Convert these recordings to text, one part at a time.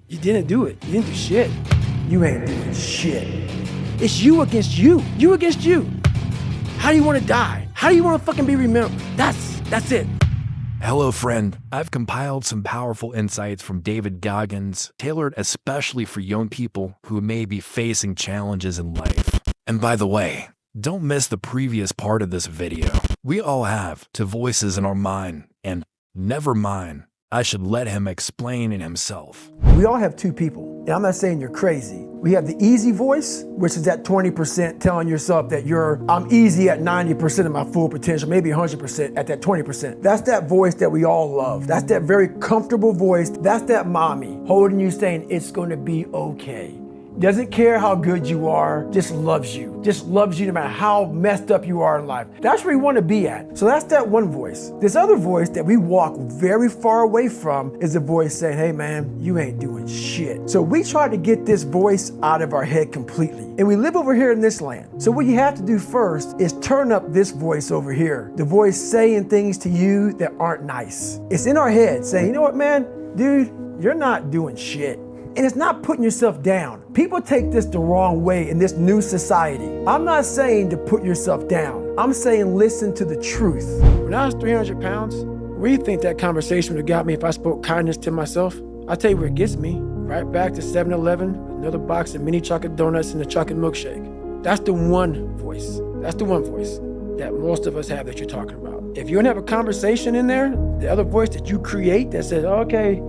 You didn't do it. You didn't do shit. You ain't doing shit. It's you against you. You against you. How do you want to die? How do you want to fucking be remembered? That's it. Hello, friend. I've compiled some powerful insights from David Goggins, tailored especially for young people who may be facing challenges in life. And by the way, don't miss the previous part of this video. We all have two voices in our mind, and never mind, I should let him explain it himself. We all have two people, and I'm not saying you're crazy. We have the easy voice, which is that 20% telling yourself that I'm easy at 90% of my full potential, maybe 100% at that 20%. That's that voice that we all love. That's that very comfortable voice. That's that mommy holding you saying it's gonna be okay. Doesn't care how good you are, just loves you. Just loves you no matter how messed up you are in life. That's where you want to be at. So that's that one voice. This other voice that we walk very far away from is a voice saying, hey man, you ain't doing shit. So we try to get this voice out of our head completely. And we live over here in this land. So what you have to do first is turn up this voice over here. The voice saying things to you that aren't nice. It's in our head saying, you know what, man, dude, you're not doing shit. And it's not putting yourself down. People take this the wrong way in this new society. I'm not saying to put yourself down. I'm saying listen to the truth. When I was 300 pounds, where do you think that conversation would have got me if I spoke kindness to myself? I'll tell you where it gets me. Right back to 7-Eleven, another box of mini chocolate donuts and a chocolate milkshake. That's the one voice. That's the one voice that most of us have that you're talking about. If you don't have a conversation in there, the other voice that you create that says, okay,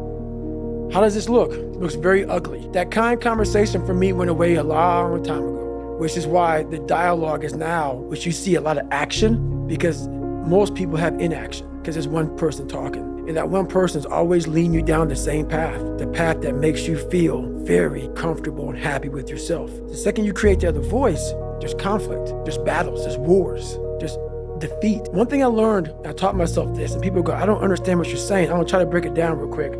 how does this look? It looks very ugly. That kind conversation for me went away a long time ago, which is why the dialogue is now, which you see a lot of action, because most people have inaction, because there's one person talking. And that one person's always leading you down the same path, the path that makes you feel very comfortable and happy with yourself. The second you create the other voice, there's conflict, there's battles, there's wars, there's defeat. One thing I learned, I taught myself this, and people go, I don't understand what you're saying. I'm gonna try to break it down real quick.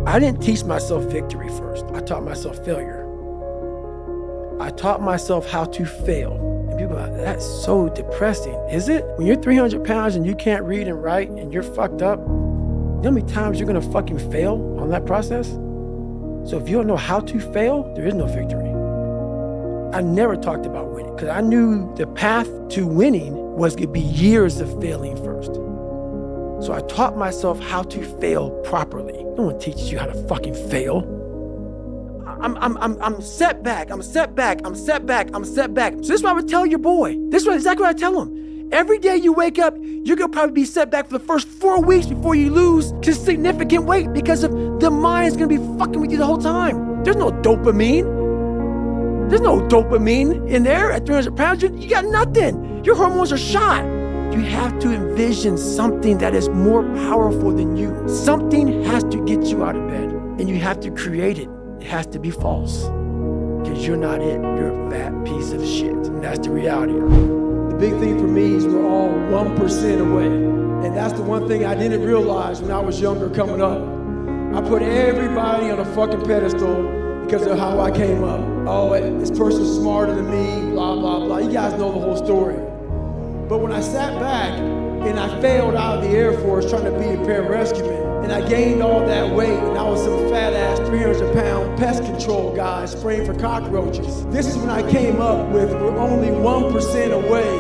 I didn't teach myself victory first. I taught myself failure. I taught myself how to fail. And people are like, that's so depressing. Is it? When you're 300 pounds and you can't read and write and you're fucked up, you know how many times you're gonna fucking fail on that process? So if you don't know how to fail, there is no victory. I never talked about winning because I knew the path to winning was gonna be years of failing first. So I taught myself how to fail properly. No one teaches you how to fucking fail. I'm setback. So this is what I would tell your boy. This is exactly what I tell him. Every day you wake up, you're gonna probably be setback for the first 4 weeks before you lose to significant weight because of the mind's gonna be fucking with you the whole time. There's no dopamine. There's no dopamine in there at 300 pounds. You got nothing. Your hormones are shot. You have to envision something that is more powerful than you. Something has to get you out of bed, and you have to create it. It has to be false, because you're not it. You're a fat piece of shit, and that's the reality of it. The big thing for me is we're all 1% away, and that's the one thing I didn't realize when I was younger coming up. I put everybody on a fucking pedestal because of how I came up. Oh, this person's smarter than me, blah, blah, blah. You guys know the whole story. But when I sat back and I failed out of the Air Force trying to be a pararescueman, and I gained all that weight, and I was some fat ass 300-pound pest control guy spraying for cockroaches. This is when I came up with we're only 1% away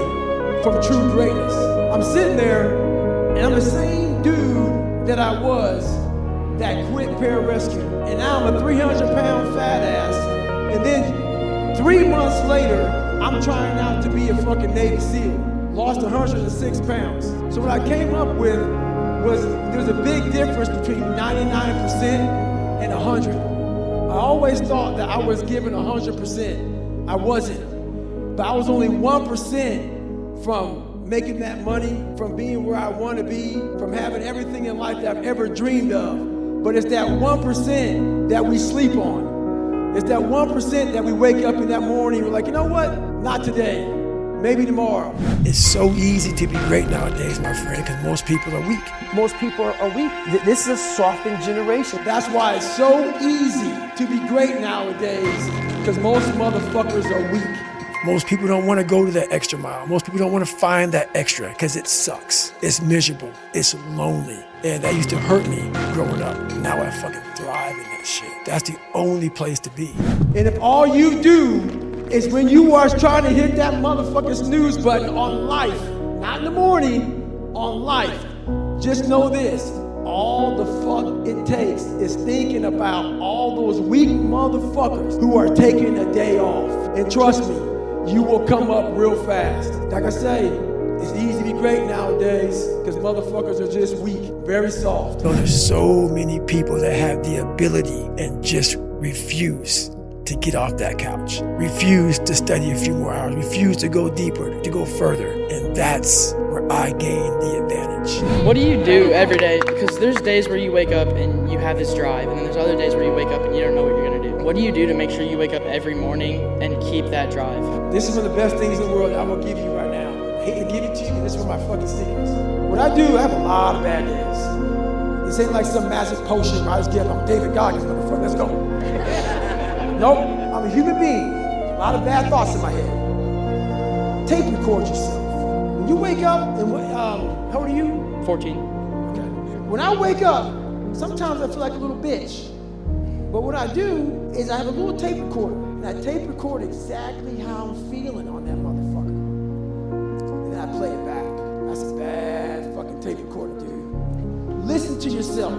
from true greatness. I'm sitting there and I'm the same dude that I was that quit pararescue. And now I'm a 300-pound fat ass. And then 3 months later, I'm trying out to be a fucking Navy SEAL. Lost 106 pounds. So what I came up with was there's a big difference between 99% and 100. I always thought that I was given 100%. I wasn't. But I was only 1% from making that money, from being where I want to be, from having everything in life that I've ever dreamed of. But it's that 1% that we sleep on. It's that 1% that we wake up in that morning, we're like, you know what? Not today. Maybe tomorrow. It's so easy to be great nowadays, my friend, because most people are weak. Most people are weak. This is a softened generation. That's why it's so easy to be great nowadays, because most motherfuckers are weak. Most people don't want to go to that extra mile. Most people don't want to find that extra because it sucks. It's miserable. It's lonely. And that used to hurt me growing up. Now I fucking thrive in that shit. That's the only place to be. And if all you do is when you are trying to hit that motherfucking snooze button on life, not in the morning, on life, just know this. All the fuck it takes is thinking about all those weak motherfuckers who are taking a day off. And trust me, you will come up real fast. Like I say, it's easy to be great nowadays because motherfuckers are just weak, very soft. So there's so many people that have the ability and just refuse to get off that couch, refuse to study a few more hours, refuse to go deeper, to go further. And that's where I gain the advantage. What do you do every day? Because there's days where you wake up and you have this drive, and then there's other days where you wake up and you don't know what you're gonna do. What do you do to make sure you wake up every morning and keep that drive? This is one of the best things in the world that I'm gonna give you right now. I hate to give it to you, but this is one of my fucking secrets. What I do, I have a lot of bad days. This ain't like some magic potion where I just get up, I'm David Goggins, motherfucker, let's go. Nope, I'm a human being. A lot of bad thoughts in my head. Tape record yourself. When you wake up, and how old are you? 14. Okay. When I wake up, sometimes I feel like a little bitch. But what I do is I have a little tape recorder, and I tape record exactly how I'm feeling on that motherfucker. And then I play it back. That's a bad fucking tape recorder, dude. Listen to yourself.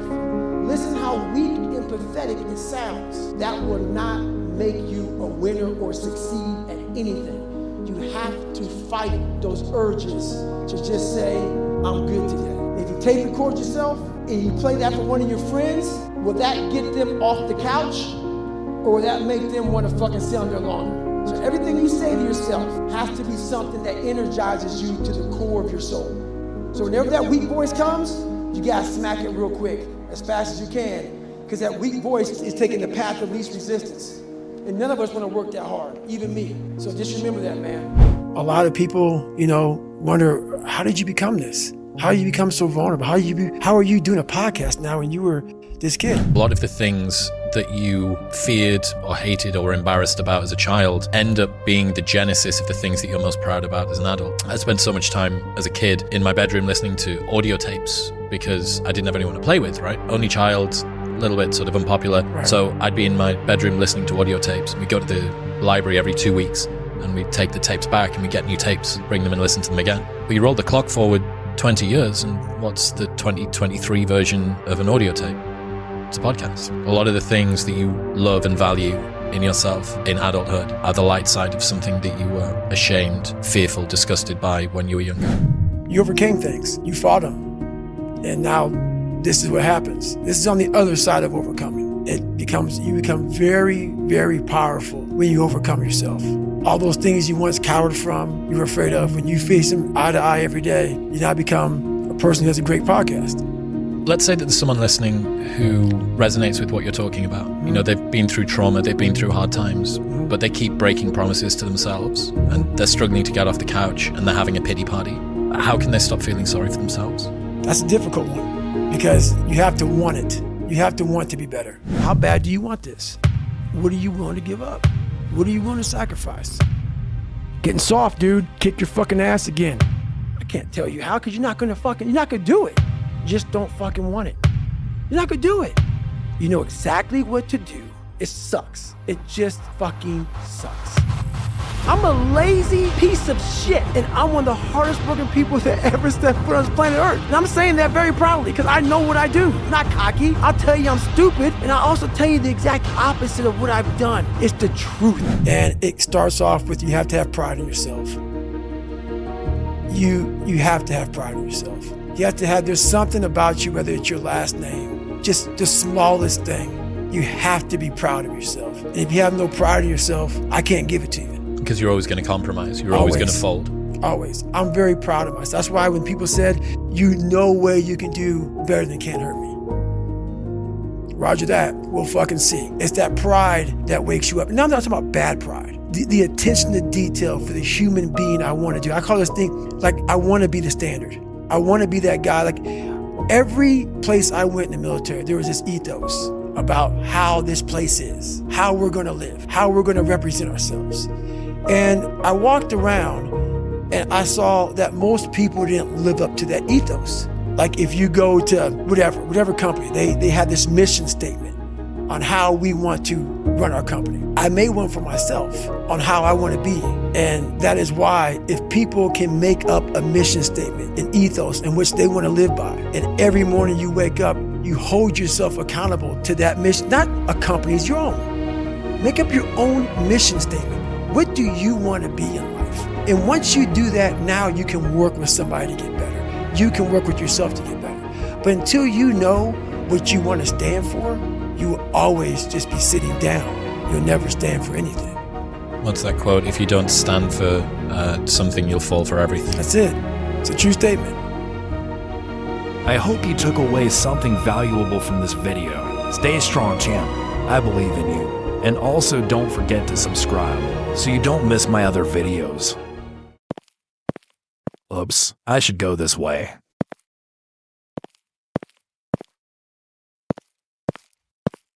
Listen how weak and pathetic it sounds. That will not make you a winner or succeed at anything. You have to fight those urges to just say, I'm good today. If you tape record yourself and you play that for one of your friends, will that get them off the couch? Or will that make them want to fucking sit on there longer? So everything you say to yourself has to be something that energizes you to the core of your soul. So whenever that weak voice comes, you gotta smack it real quick, as fast as you can, because that weak voice is taking the path of least resistance. And none of us want to work that hard, even me. So just remember that, man. A lot of people, wonder, how did you become this? How did you become so vulnerable? How are you doing a podcast now when you were this kid? A lot of the things that you feared or hated or embarrassed about as a child end up being the genesis of the things that you're most proud about as an adult. I spent so much time as a kid in my bedroom listening to audio tapes because I didn't have anyone to play with, right? Only child, a little bit sort of unpopular. Right. So I'd be in my bedroom listening to audio tapes. We'd go to the library every 2 weeks and we'd take the tapes back and we'd get new tapes, bring them and listen to them again. But you roll the clock forward 20 years and what's the 2023 version of an audio tape? It's a podcast. A lot of the things that you love and value in yourself in adulthood are the light side of something that you were ashamed, fearful, disgusted by when you were younger. You overcame things. You fought them. And now this is what happens. This is on the other side of overcoming. You become very, very powerful when you overcome yourself. All those things you once cowered from, you were afraid of, when you face them eye to eye every day, you now become a person who has a great podcast. Let's say that there's someone listening who resonates with what you're talking about. They've been through trauma, they've been through hard times, but they keep breaking promises to themselves and they're struggling to get off the couch and they're having a pity party. How can they stop feeling sorry for themselves? That's a difficult one because you have to want it. You have to want to be better. How bad do you want this? What are you willing to give up? What are you willing to sacrifice? Getting soft, dude. Kick your fucking ass again. I can't tell you how, because you're not gonna do it. Just don't fucking want it. You're not gonna do it. You know exactly what to do. It sucks. It just fucking sucks. I'm a lazy piece of shit, and I'm one of the hardest working people that ever stepped foot on this planet Earth. And I'm saying that very proudly, because I know what I do. I'm not cocky. I'll tell you I'm stupid, and I'll also tell you the exact opposite of what I've done. It's the truth. And it starts off with, you have to have pride in yourself. You have to have pride in yourself. You have to have, there's something about you, whether it's your last name, just the smallest thing. You have to be proud of yourself. And if you have no pride in yourself, I can't give it to you. Because you're always going to compromise. You're always going to fold. Always. I'm very proud of myself. That's why when people said, you know way you can do better than Can't Hurt Me. Roger that. We'll fucking see. It's that pride that wakes you up. Now I'm not talking about bad pride. The attention to detail for the human being I want to do. I call this thing, like, I want to be the standard. I want to be that guy. Like, every place I went in the military, there was this ethos about how this place is, how we're going to live, how we're going to represent ourselves. And I walked around and I saw that most people didn't live up to that ethos. Like if you go to whatever company, they have this mission statement on how we want to run our company. I made one for myself on how I want to be. And that is why if people can make up a mission statement, an ethos in which they want to live by, and every morning you wake up, you hold yourself accountable to that mission, not a company's, your own. Make up your own mission statement. What do you want to be in life? And once you do that, now you can work with somebody to get better. You can work with yourself to get better. But until you know what you want to stand for, you will always just be sitting down. You'll never stand for anything. What's that quote? If you don't stand for something, you'll fall for everything. That's it. It's a true statement. I hope you took away something valuable from this video. Stay strong, champ. I believe in you. And also don't forget to subscribe so you don't miss my other videos. Oops, I should go this way.